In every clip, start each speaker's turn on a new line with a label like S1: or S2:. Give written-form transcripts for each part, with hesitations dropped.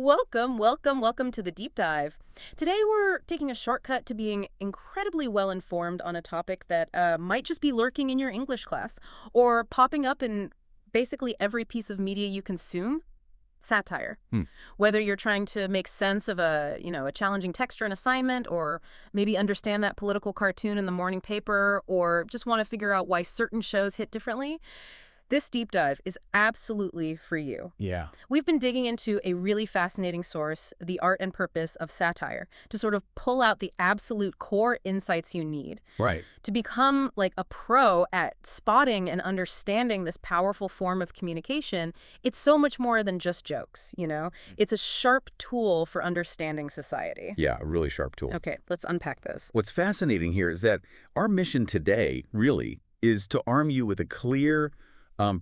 S1: Welcome to the deep dive. Today we're taking a shortcut to being incredibly well informed on a topic that might just be lurking in your English class or popping up in basically every piece of media you consume. Satire. Whether you're trying to make sense of a challenging text or an assignment, or maybe understand that political cartoon in the morning paper, or just want to figure out why certain shows hit differently, this deep dive is absolutely for you.
S2: Yeah.
S1: We've been digging into a really fascinating source, the art and purpose of satire, to sort of pull out the absolute core insights you need.
S2: Right.
S1: To become like a pro at spotting and understanding this powerful form of communication, it's so much more than just jokes, you know? It's a sharp tool for understanding society.
S2: Yeah, a really sharp tool.
S1: Okay, let's unpack this.
S2: What's fascinating here is that our mission today really is to arm you with a clear,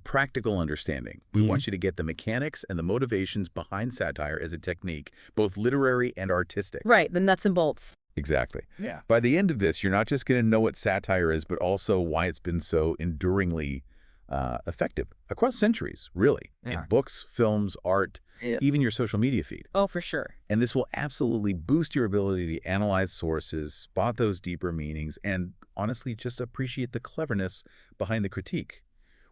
S2: practical understanding. We want you to get the mechanics and the motivations behind satire as a technique, both literary and artistic.
S1: Right, the nuts and bolts.
S2: Exactly.
S3: Yeah.
S2: By the end of this, you're not just going to know what satire is, but also why it's been so enduringly effective across centuries, really, in books, films, art, even your social media feed.
S1: Oh, for sure.
S2: And this will absolutely boost your ability to analyze sources, spot those deeper meanings, and honestly just appreciate the cleverness behind the critique,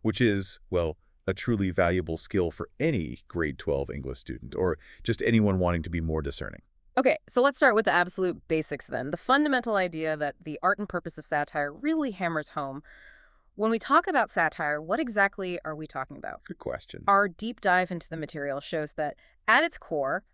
S2: which is, well, a truly valuable skill for any grade 12 English student or just anyone wanting to be more discerning.
S1: Okay, so let's start with the absolute basics then. The fundamental idea that the art and purpose of satire really hammers home. When we talk about satire, what exactly are we talking about?
S2: Good question.
S1: Our deep dive into the material shows that at its core,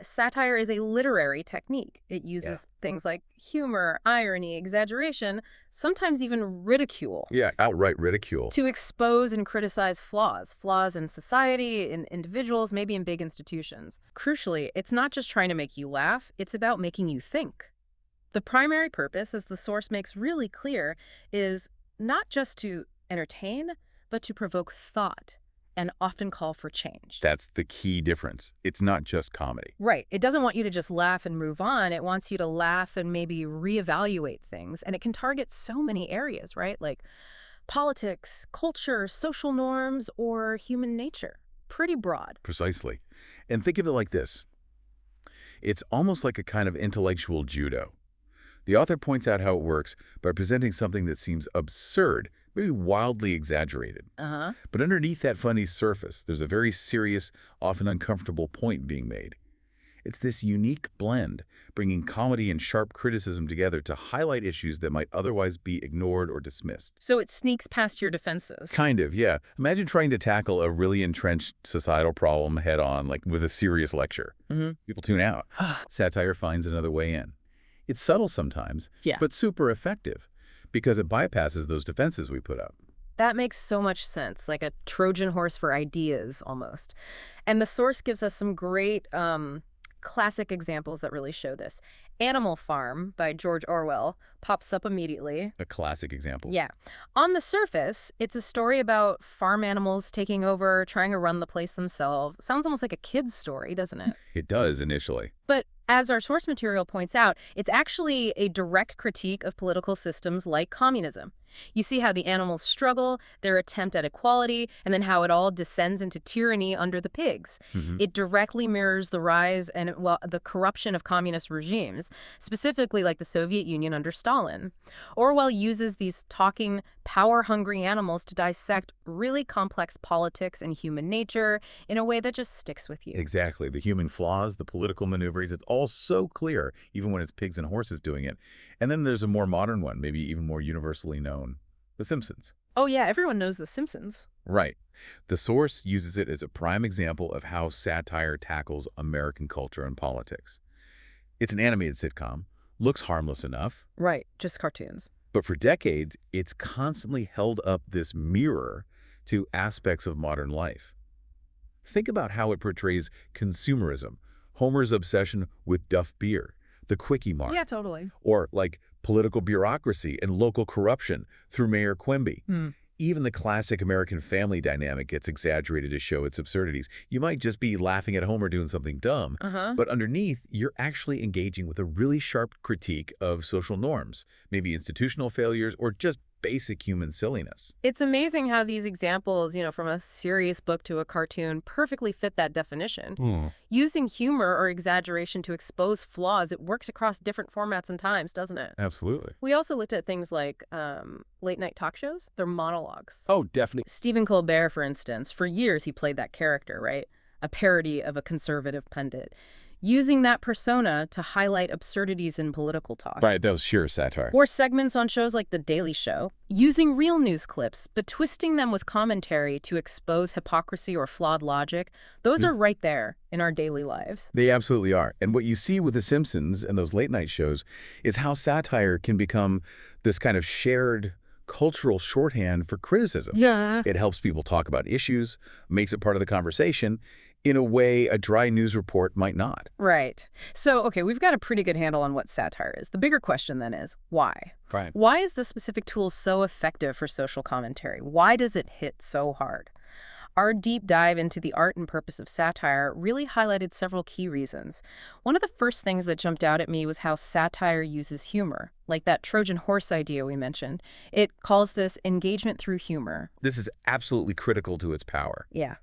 S1: satire is a literary technique. It uses things like humor, irony, exaggeration, sometimes even ridicule.
S2: Yeah, outright ridicule.
S1: To expose and criticize flaws in society, in individuals, maybe in big institutions. Crucially, it's not just trying to make you laugh, it's about making you think. The primary purpose, as the source makes really clear, is not just to entertain, but to provoke thought and often call for change.
S2: That's the key difference. It's not just comedy.
S1: Right. It doesn't want you to just laugh and move on. It wants you to laugh and maybe reevaluate things. And it can target so many areas, right? Like politics, culture, social norms, or human nature. Pretty broad.
S2: Precisely. And think of it like this. It's almost like a kind of intellectual judo. The author points out how it works by presenting something that seems absurd, maybe wildly exaggerated. But underneath that funny surface, there's a very serious, often uncomfortable point being made. It's this unique blend, bringing comedy and sharp criticism together to highlight issues that might otherwise be ignored or dismissed.
S1: So it sneaks past your defenses.
S2: Kind of, yeah. Imagine trying to tackle a really entrenched societal problem head-on, like with a serious lecture. People tune out. Satire finds another way in. It's subtle sometimes, but super effective, because it bypasses those defenses we put up.
S1: That makes so much sense, like a Trojan horse for ideas, almost. And the source gives us some great classic examples that really show this. Animal Farm by George Orwell pops up immediately.
S2: A classic example.
S1: Yeah. On the surface, it's a story about farm animals taking over, trying to run the place themselves. Sounds almost like a kid's story, doesn't it?
S2: It does initially.
S1: But as our source material points out, it's actually a direct critique of political systems like communism. You see how the animals struggle, their attempt at equality, and then how it all descends into tyranny under the pigs. It directly mirrors the rise and, well, the corruption of communist regimes, specifically like the Soviet Union under Stalin. Orwell uses these talking, power-hungry animals to dissect really complex politics and human nature in a way that just sticks with you.
S2: Exactly. The human flaws, the political maneuvers, it's all so clear, even when it's pigs and horses doing it. And then there's a more modern one, maybe even more universally known, The Simpsons.
S1: Oh yeah, everyone knows The Simpsons.
S2: Right. The source uses it as a prime example of how satire tackles American culture and politics. It's an animated sitcom, looks harmless enough.
S1: Right, just cartoons.
S2: But for decades, it's constantly held up this mirror to aspects of modern life. Think about how it portrays consumerism, Homer's obsession with Duff beer, the Quickie Mart.
S1: Yeah, totally.
S2: Or like political bureaucracy and local corruption through Mayor Quimby. Even the classic American family dynamic gets exaggerated to show its absurdities. You might just be laughing at Homer doing something dumb, but underneath, you're actually engaging with a really sharp critique of social norms, maybe institutional failures or just basic human silliness.
S1: It's amazing how these examples, from a serious book to a cartoon, perfectly fit that definition. Using humor or exaggeration to expose flaws, it works across different formats and times, doesn't it?
S2: Absolutely.
S1: We also looked at things like late-night talk shows, their monologues.
S2: Oh, definitely.
S1: Stephen Colbert, for instance, for years he played that character, right? A parody of a conservative pundit, using that persona to highlight absurdities in political talk.
S2: Right, that was sheer satire.
S1: Or segments on shows like The Daily Show, using real news clips, but twisting them with commentary to expose hypocrisy or flawed logic. Those are right there in our daily lives.
S2: They absolutely are. And what you see with The Simpsons and those late-night shows is how satire can become this kind of shared cultural shorthand for criticism.
S1: Yeah.
S2: It helps people talk about issues, makes it part of the conversation in a way a dry news report might not.
S1: Right. So, okay, we've got a pretty good handle on what satire is. The bigger question then is, why?
S2: Right.
S1: Why is this specific tool so effective for social commentary? Why does it hit so hard? Our deep dive into the art and purpose of satire really highlighted several key reasons. One of the first things that jumped out at me was how satire uses humor, like that Trojan horse idea we mentioned. It calls this engagement through humor.
S2: This is absolutely critical to its power.
S1: Yeah.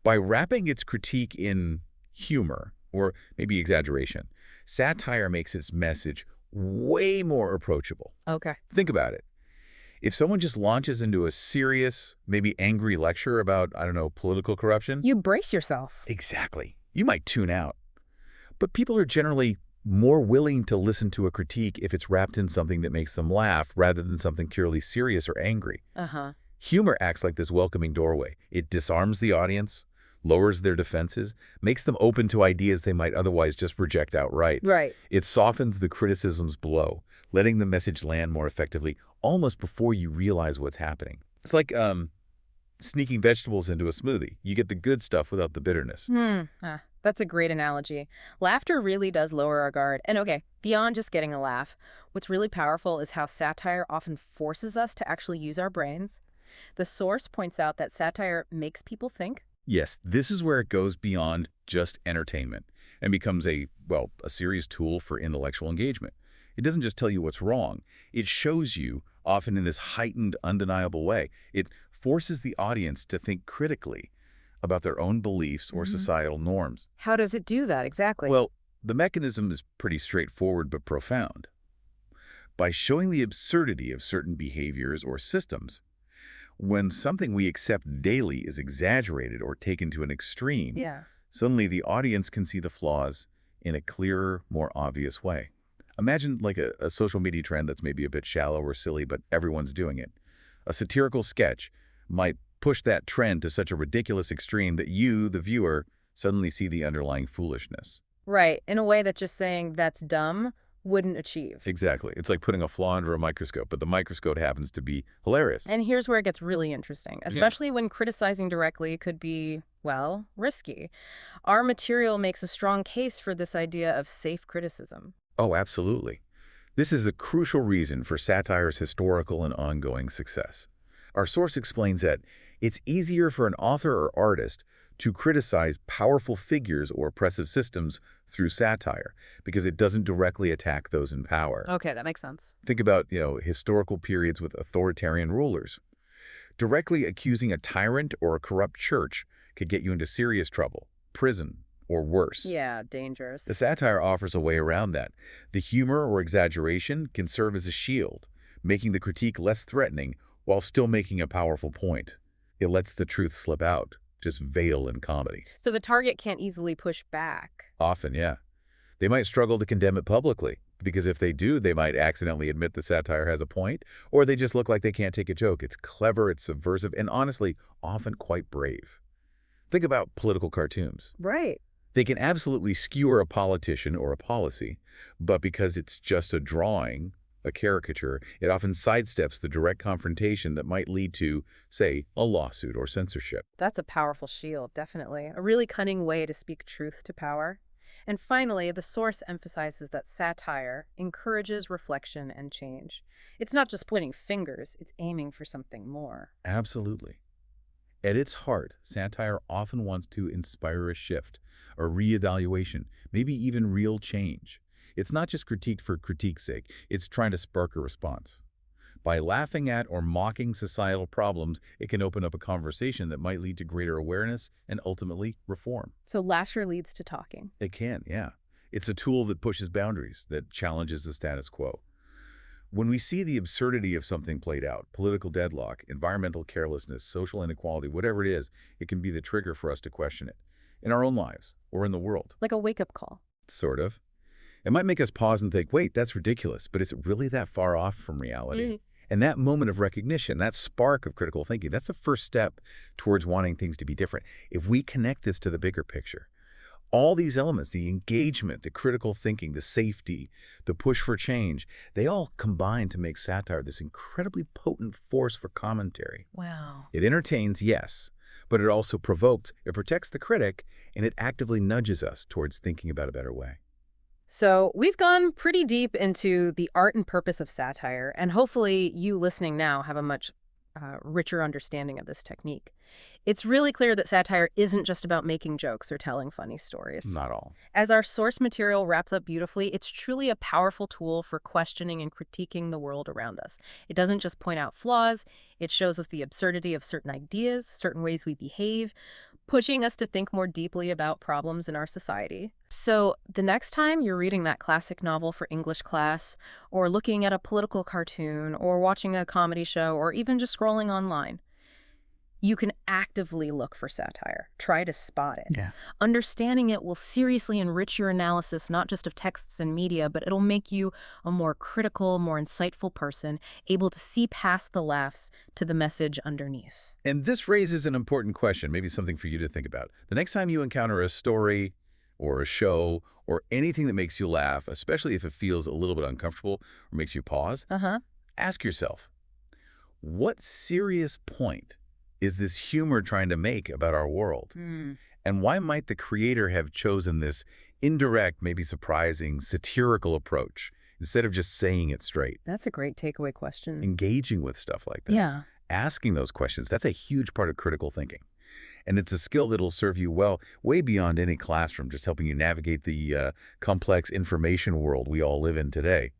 S2: By wrapping its critique in humor, or maybe exaggeration, satire makes its message way more approachable.
S1: Okay.
S2: Think about it. If someone just launches into a serious, maybe angry lecture about, I don't know, political corruption.
S1: You brace yourself.
S2: Exactly. You might tune out. But people are generally more willing to listen to a critique if it's wrapped in something that makes them laugh rather than something purely serious or angry.
S1: Uh-huh.
S2: Humor acts like this welcoming doorway. It disarms the audience, lowers their defenses, makes them open to ideas they might otherwise just reject outright.
S1: Right.
S2: It softens the criticism's blow, letting the message land more effectively almost before you realize what's happening. It's like sneaking vegetables into a smoothie. You get the good stuff without the bitterness.
S1: That's a great analogy. Laughter really does lower our guard. And okay, beyond just getting a laugh, what's really powerful is how satire often forces us to actually use our brains. The source points out that satire makes people think.
S2: Yes, this is where it goes beyond just entertainment and becomes a serious tool for intellectual engagement. It doesn't just tell you what's wrong. It shows you, often in this heightened, undeniable way. It forces the audience to think critically about their own beliefs or societal norms.
S1: How does it do that exactly?
S2: Well, the mechanism is pretty straightforward but profound. By showing the absurdity of certain behaviors or systems, when something we accept daily is exaggerated or taken to an extreme, suddenly the audience can see the flaws in a clearer, more obvious way. Imagine like a social media trend that's maybe a bit shallow or silly, but everyone's doing it. A satirical sketch might push that trend to such a ridiculous extreme that you, the viewer, suddenly see the underlying foolishness.
S1: Right, in a way that just saying that's dumb wouldn't achieve.
S2: Exactly. It's like putting a flaw under a microscope, but the microscope happens to be hilarious.
S1: And here's where it gets really interesting, especially when criticizing directly could be, well, risky. Our material makes a strong case for this idea of safe criticism.
S2: Oh, absolutely. This is a crucial reason for satire's historical and ongoing success. Our source explains that it's easier for an author or artist to criticize powerful figures or oppressive systems through satire because it doesn't directly attack those in power.
S1: Okay, that makes sense.
S2: Think about, historical periods with authoritarian rulers. Directly accusing a tyrant or a corrupt church could get you into serious trouble, prison, or worse.
S1: Yeah, dangerous.
S2: The satire offers a way around that. The humor or exaggeration can serve as a shield, making the critique less threatening while still making a powerful point. It lets the truth slip out, just veiled in comedy.
S1: So the target can't easily push back.
S2: Often, yeah. They might struggle to condemn it publicly, because if they do, they might accidentally admit the satire has a point, or they just look like they can't take a joke. It's clever, it's subversive, and honestly, often quite brave. Think about political cartoons.
S1: Right.
S2: They can absolutely skewer a politician or a policy, but because it's just a drawing, a caricature, it often sidesteps the direct confrontation that might lead to, say, a lawsuit or censorship.
S1: That's a powerful shield, definitely. A really cunning way to speak truth to power. And finally, the source emphasizes that satire encourages reflection and change. It's not just pointing fingers, it's aiming for something more.
S2: Absolutely. At its heart, satire often wants to inspire a shift, a reevaluation, maybe even real change. It's not just critique for critique's sake, it's trying to spark a response. By laughing at or mocking societal problems, it can open up a conversation that might lead to greater awareness and ultimately reform.
S1: So laughter leads to talking.
S2: It can, yeah. It's a tool that pushes boundaries, that challenges the status quo. When we see the absurdity of something played out, political deadlock, environmental carelessness, social inequality, whatever it is, it can be the trigger for us to question it. In our own lives, or in the world.
S1: Like a wake-up call.
S2: Sort of. It might make us pause and think, wait, that's ridiculous, but is it really that far off from reality? And that moment of recognition, that spark of critical thinking, that's the first step towards wanting things to be different. If we connect this to the bigger picture, all these elements, the engagement, the critical thinking, the safety, the push for change, they all combine to make satire this incredibly potent force for commentary.
S1: Wow.
S2: It entertains, yes, but it also provokes, it protects the critic, and it actively nudges us towards thinking about a better way.
S1: So we've gone pretty deep into the art and purpose of satire, and hopefully you listening now have a much richer understanding of this technique. It's really clear that satire isn't just about making jokes or telling funny stories.
S2: Not all.
S1: As our source material wraps up beautifully, it's truly a powerful tool for questioning and critiquing the world around us. It doesn't just point out flaws, it shows us the absurdity of certain ideas, certain ways we behave, pushing us to think more deeply about problems in our society. So the next time you're reading that classic novel for English class, or looking at a political cartoon, or watching a comedy show, or even just scrolling online, you can actively look for satire. Try to spot it.
S2: Yeah.
S1: Understanding it will seriously enrich your analysis, not just of texts and media, but it'll make you a more critical, more insightful person, able to see past the laughs to the message underneath.
S2: And this raises an important question, maybe something for you to think about. The next time you encounter a story or a show or anything that makes you laugh, especially if it feels a little bit uncomfortable or makes you pause, ask yourself, what serious point is this humor trying to make about our world? And why might the creator have chosen this indirect, maybe surprising, satirical approach instead of just saying it straight?
S1: That's a great takeaway question.
S2: Engaging with stuff like that.
S1: Yeah.
S2: Asking those questions, that's a huge part of critical thinking. And it's a skill that'll serve you well, way beyond any classroom, just helping you navigate the complex information world we all live in today.